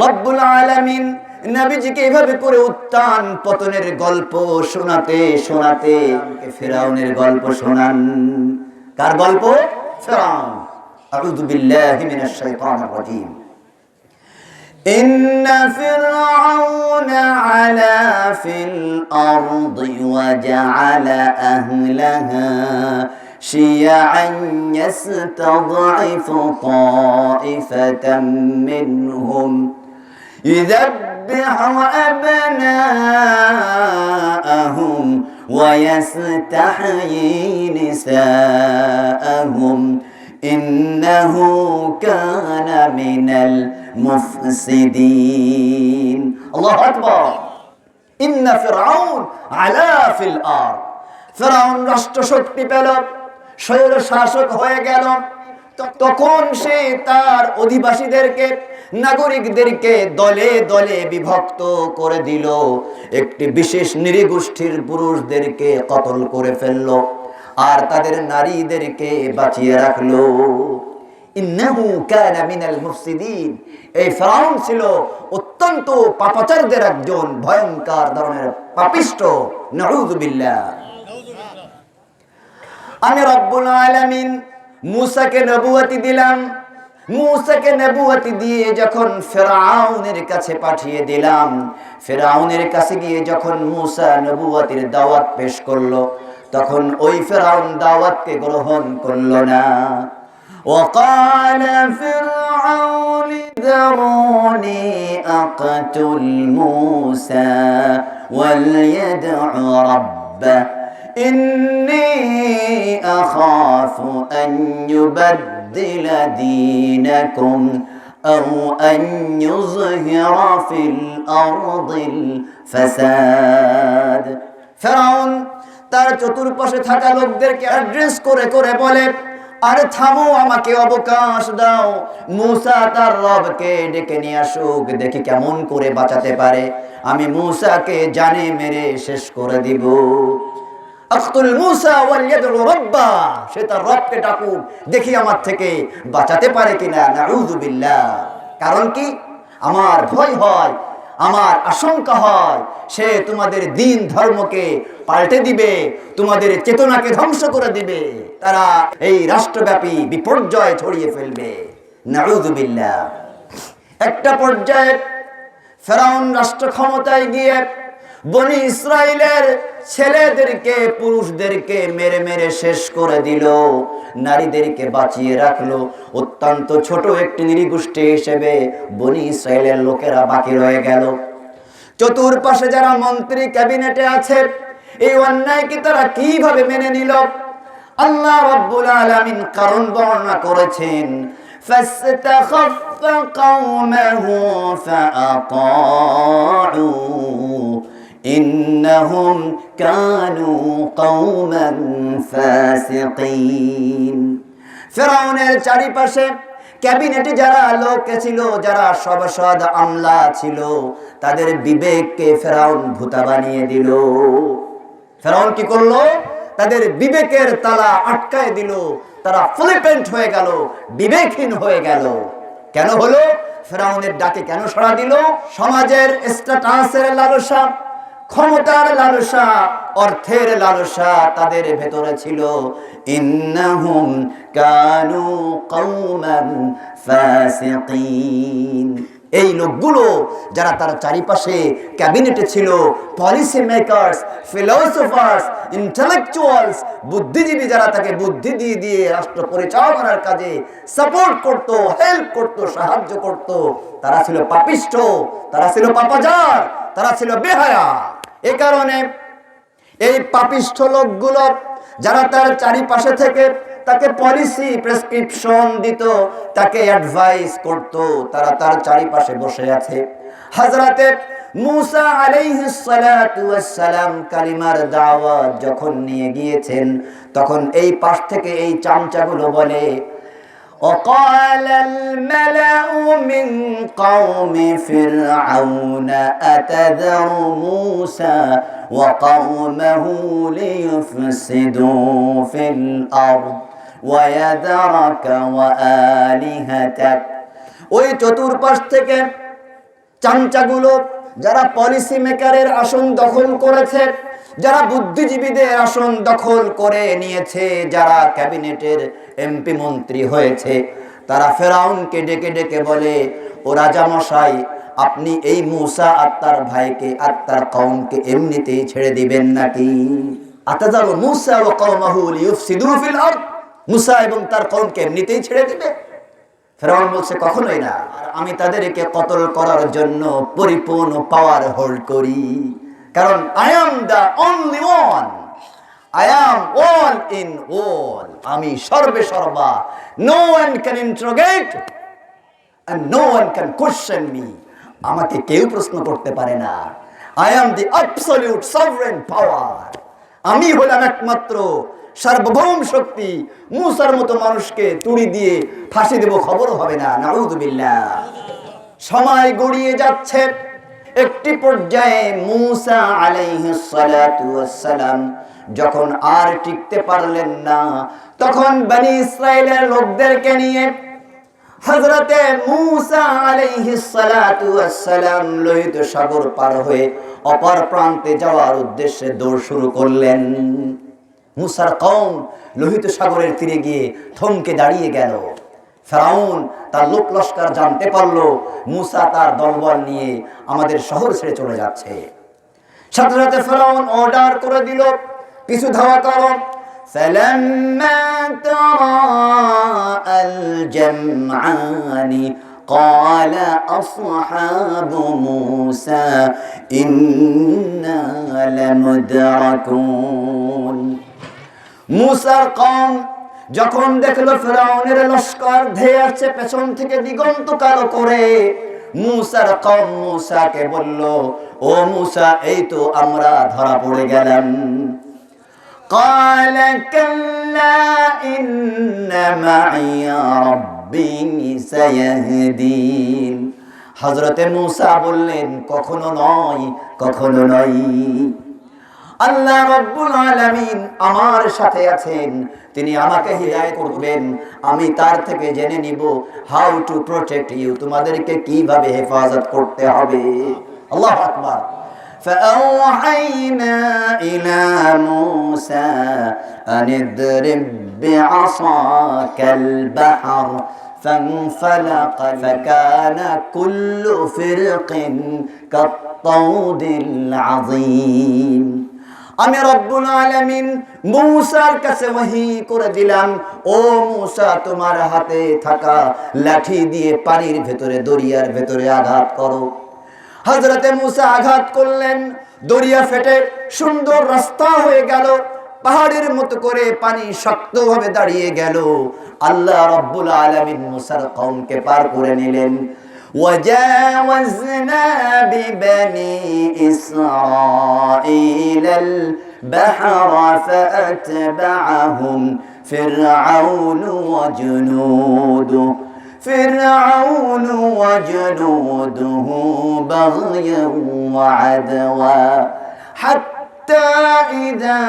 রব্বুল আলামিন নবীজিকে এভাবে করে উত্থান পতনের গল্প শোনাতে শোনাতে ফিরআউনের গল্প শোনান। কার গল্প? ফিরআউন। আউযু বিল্লাহি মিনাশ শাইতানির রাজীম। ইন্না ফিরআউনা আলা ফিল আরদি ওয়া জাআলা আহলাহা শিয়াআন ইস্তাদঈফু তাঈফাতাম মিনহুম يذبح أبناءهم ويستحيي نساءهم إنه كان من المفسدين الله أكبر إن فرعون علا في الأرض ফেরাউন রাষ্ট্র শক্তি পেল, স্বৈর শাসক হয়ে গেল। তখন সে তার অধিবাসীদেরকে, নাগরিকদেরকে দলে দলে বিভক্ত করে দিল, একটি বিশেষ নৃগোষ্ঠীর পুরুষদেরকে কতল করে ফেললো আর তাদের নারীদেরকে বাঁচিয়ে রাখলো। ইন্নাহু কানা মিনাল মুফসিদিন, এই ফিরআউন ছিল অত্যন্ত পাপাচারদের একজন, ভয়ঙ্কর ধরনের পাপিষ্ঠ। নাউযু বিল্লাহ। আমি রব্বুল আলামিন মূসাকে নবুয়তি দিলাম। মূসাকে নবুয়তি দিয়ে যখন ফিরআউনের কাছে পাঠিয়ে দিলাম, ফিরআউনের কাছে গিয়ে যখন মূসা নবুয়তির দাওয়াত পেশ করলো, তখন ওই ফিরআউন দাওয়াতকে গ্রহণ করলো না। وقال فرعون ذروني أقتل موسى وليدع ربه إني أخاف أن يبدل دينكم أو أن يظهر في الأرض الفساد। ফিরআউন তার চতুর্পাশে থাকা লোকদেরকে অ্যাড্রেস করে করে বলে, আরে থামো, আমাকে অবকাশ দাও। মূসা তার রবকে ডেকে নিয়ে আসুক, দেখি কেমন করে বাঁচাতে পারে। আমি মূসাকে জানে মেরে শেষ করে দিব। আখতুল মূসা ওয়ালিয়াদউ রাব্বা, সে তার রবকে ডাকুক, দেখি আমার থেকে বাঁচাতে পারে কিনা। নাউযু বিল্লাহ। কারণ কি? আমার ভয় হয়, আমার আশঙ্কা হয় সে তোমাদের দ্বীন ধর্মকে পাল্টে দিবে, তোমাদের চেতনাকে ধ্বংস করে দিবে, তারা এই রাষ্ট্রব্যাপী বিপর্যয় ছড়িয়ে ফেলবে। নাউযু বিল্লাহ। একটা পর্যায়ে ফিরআউন রাষ্ট্র ক্ষমতায় গিয়ে বনি ইসরাইলের ছেলেদেরকে, পুরুষদেরকে মেরে মেরে শেষ করে দিল, নারীদেরকে বাঁচিয়ে রাখলো। অত্যন্ত ছোট একটি নৃগোষ্ঠী হিসেবে বনি ইসরাইলের লোকেরা বাকি রয়ে গেল। চতুর্পাশে যারা মন্ত্রী ক্যাবিনেটে আছে, এই অন্যায় কি তারা কিভাবে মেনে নিল? আল্লাহ রাব্বুল আলামিন কারণ বর্ণনা করেছেন, ফাস্তাখাফা কওমাহু ফাআতাউ ইন্নাহুম কানু কওমান ফাসিকিন। ফিরআউনের চারিপাশে ক্যাবিনেটে যারা লোক ছিল, যারা সভাসদ আমলা ছিল, তাদের বিবেককে ফিরআউন ভূতা বানিয়ে দিল। ফিরআউন কি করলো? তাদের বিবেকের তালা আটকায় দিল। তারা ফ্লিপেন্ট হয়ে গেল, বিবেকহীন হয়ে গেল। কেন হলো? ফিরআউনের ডাকে কেন সাড়া দিল? সমাজের স্ট্যাটাসের লালসা, ক্ষমতার লালসা, অর্থের লালসা তাদের ভেতরে ছিল। ইন্নাহুম কানু কওমান ফাসিকিন। এই লোকগুলো যারা তার চারিপাশে ক্যাবিনেটে ছিল, পলিসি মেকারস, ফিলোসোফার্স, ইন্টেলেকচুয়ালস, বুদ্ধিজীবী, যারা তাকে বুদ্ধি দিয়ে দিয়ে রাষ্ট্র পরিচালনার কাজে সাপোর্ট করত, হেল্প করত, সাহায্য করত, তারা ছিল পাপিষ্ঠ, তারা ছিল পাপাচার, তারা ছিল বেহায়া। এ কারণে এই পাপিষ্ঠ লোকগুলো যারা তার চারিপাশে থেকে তাকে পলিসি প্রেসক্রিপশন দিত, তাকে অ্যাডভাইস করত, তারা তার চারিপাশে বসে আছে। হযরতে মূসা আলাইহিস সালাতু ওয়াস সালাম কালিমার দাওয়াত যখন নিয়ে গিয়েছেন, তখন এই পাশ থেকে এই চামচাগুলো বলে, وقال الملأ من قوم فرعون أتذر موسى وقومه ليفسدوا في الأرض ويذرك وآلهتك। ওই চতুর্পাশ থেকে চামচাগুলো যারা পলিসি মেকারের আসন দখল করেছে, যারা বুদ্ধিজীবীদের আসন দখল করে নিয়েছে, যারা ক্যাবিনেটের এমপি মন্ত্রী হয়েছে, তারা ফেরাউনকে ডেকে ডেকে বলে, ও রাজা মশাই, আপনি এই মূসা আর তার ভাইকে আর তার কওমকে এমনিতেই ছেড়ে দিবেন নাকি? আতাযারু মূসা ওয়া কওমাহু লিয়ুফসিদু ফিল আরদ, মূসা এবং তার কওমকে এমনিতেই ছেড়ে দিবে? ফেরাউন বলছে, কখনোই না, আমি তাদেরকে কতল করার জন্য পরিপূর্ণ পাওয়ার হোল্ড করি, কারণ I am the only one, I am all in all, আমি সর্বে সর্বা, no one can interrogate and no one can question me, আমাকে কেউ প্রশ্ন করতে পারে না। I am the absolute sovereign power, আমি হলাম একমাত্র সার্বভৌম শক্তি। মূসার মতো মানুষকে তুড়ি দিয়ে ফাঁসি দেব, খবরও হবে না। নাউযুবিল্লাহ। সময় গড়িয়ে যাচ্ছে, একটি পর্যায়ে মূসা আলাইহিস সালাতু ওয়াস সালাম যখন আর টিকতে পারলেন না, তখন বনি ইসরাইলের লোকদেরকে নিয়ে হযরতে মূসা আলাইহিস সালাতু ওয়াস সালাম লোহিত সাগর পার হয়ে অপর প্রান্তে যাওয়ার উদ্দেশ্যে দৌড় শুরু করলেন। মূসার কওম লোহিত সাগরের তীরে গিয়ে থমকে দাঁড়িয়ে গেল। ফেরাউন তার লোক লস্কর জানতে পারলো মূসা তার দলবল নিয়ে আমাদের শহর ছেড়ে চলে যাচ্ছে। সাথে সাথে ফেরাউন অর্ডার করে দিল, পিছু ধাওয়া করো। فلما تراءى الجمعان قال أصحاب موسى إنا لمدركون। মূসার কওম যখন দেখলো ফেরাউনের লস্কর ধেয়ে আসছে পেছন থেকে দিগন্ত কালো করে, মূসার কওম মূসাকে বলল, ও মূসা, এই তো আমরা ধরা পড়ে গেলাম। قال كلا إن معي ربي سيهدين। হযরতে মূসা বললেন, কখনো নয়, কখনো নয়, আল্লাহ রাব্বুল আলামিন আমার সাথে আছেন, তিনি আমাকে হিদায়াত করবেন, আমি তার থেকে জেনে নিব হাউ টু প্রোটেক্ট ইউ, তোমাদেরকে কিভাবে হেফাজত করতে হবে। আল্লাহু আকবার। فأوحينا إلى موسى أن اضرب بعصاك البحر فانفلق فكان كل فرق كالطود العظيم। আমি রব্বুল আলামিন মূসার কাছে ওহী করে দিলাম, ও মূসা, তোমার হাতে থাকা লাঠি দিয়ে পানির ভেতরে, দরিয়ার ভেতরে আঘাত করো। হযরতে মূসা আঘাত করলেন, দরিয়া ফেটে সুন্দর রাস্তা হয়ে গেল, পাহাড়ের মতো করে পানি শক্তভাবে দাঁড়িয়ে গেল। আল্লাহ রাব্বুল আলামিন মূসার কওমকে পার করে নিলেন। وجاوزنا ببني إسرائيل البحر فأتبعهم فرعون وجنوده بغيا وعدوا حتى إذا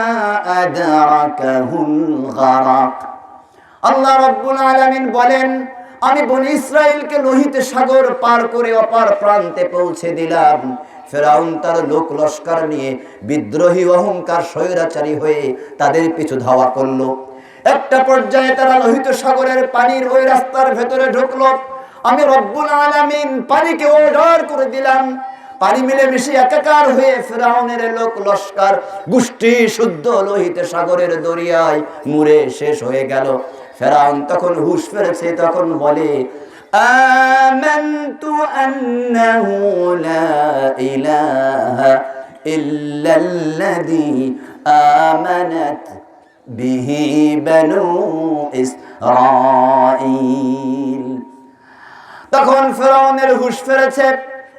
أدركه الغرق। আল্লাহ রাব্বুল আলামিন বলেন, আমি বনি ইসরাইলকে লোহিত সাগর পার করে অপর প্রান্তে পৌঁছে দিলাম। ফেরাউন তার লোক লস্কর নিয়ে বিদ্রোহী অহংকার স্বৈরাচারী হয়ে তাদের পিছু ধাওয়া করলো। একটা পর্যায়ে তারা লোহিত সাগরের পানির ওই রাস্তার ভেতরে ঢুকলো। আমি রব্বুল আলামিন পানিকে অর্ডার করে দিলাম, পানি মিলে মিশে একাকার হয়ে ফেরাউনের লোক লস্কর গোষ্ঠী শুদ্ধ লোহিত সাগরের দরিয়ায় মুড়ে শেষ হয়ে গেল। ফেরাউন তখন হুঁশ ফিরেছে, তখন বলে, আমানতু আন্নাহু লা ইলাহা ইল্লাল্লাযী আমানাত বিহি বানু ইসরাঈল। তখন ফেরাউনের হুঁশ ফিরেছে।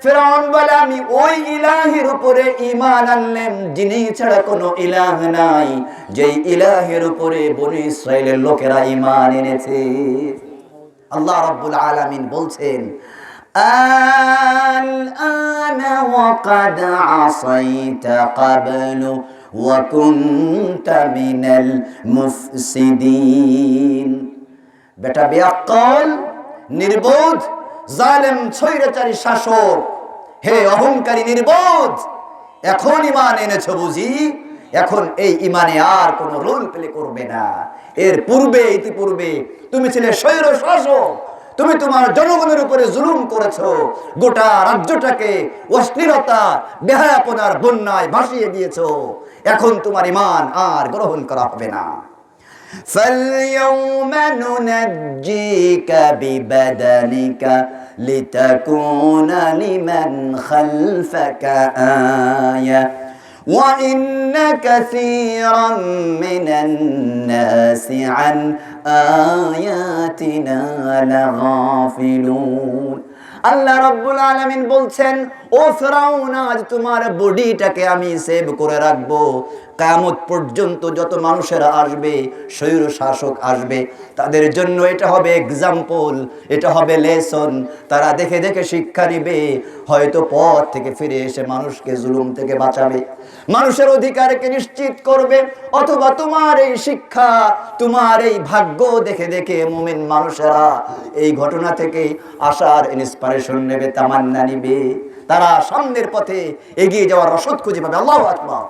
ফেরাউন বলে, আমি ওই ইলাহের উপরে ঈমান আনলাম যিনি ছাড়া কোনো ইলাহ নাই, যেই ইলাহের উপরে বনী ইসরাইলের লোকেরা ঈমান এনেছে। আল্লাহ রাব্বুল আলামিন বলছেন, আল-আনা ওয়া ক্বাদ আসাইতা ক্বাবলু ওয়া কুনতা মিনাল মুফসিদিন। বেটা বেয়াক্কাল, নির্বোধ, জালেম, স্বৈরাচারী শাসক, হে অহংকারী নির্বোধ, এখন ঈমান এনেছো বুঝি? এখন এই ঈমানে আর কোনো রোল প্লে করবে না। এর পূর্বে ইতিপূর্বে তুমি ছিলে স্বৈর শাসক, তুমি তোমার জনগণের উপরে জুলুম করেছো, গোটা রাজ্যটাকে অশ্লীলতা বেহায়াপনার বন্যায় ভাসিয়ে দিয়েছো। এখন তোমার ঈমান আর গ্রহণ করা হবে না। فَالْيَوْمَ نُنَجِّيكَ بِبَدَنِكَ لِتَكُونَ لِمَنْ خَلْفَكَ آيَةً وَإِنَّ كَثِيرًا مِنَ النَّاسِ عَنْ آيَاتِنَا لَغَافِلُونَ। আল্লাহ রাব্বুল আলামিন বলছেন, ও ফিরাউন, আজ তোমার বডিটাকে আমি সেভ করে রাখবো। কিয়ামত পর্যন্ত যত মানুষেরা আসবে, স্বৈর শাসক আসবে, তাদের জন্য এটা হবে এক্সাম্পল, এটা হবে লেসন। তারা দেখে দেখে শিক্ষা নিবে, হয়তো পথ থেকে ফিরে এসে মানুষকে জুলুম থেকে বাঁচাবে, মানুষের অধিকারকে নিশ্চিত করবে। অথবা তোমার এই শিক্ষা, তোমার এই ভাগ্য দেখে দেখে মুমিন মানুষেরা এই ঘটনা থেকে আসার ইন্সপিরেশন নেবে, তামান্না নিবে, তারা সামনের পথে এগিয়ে যাওয়ার রসদ খুঁজে পাবে। আল্লাহু আকবার।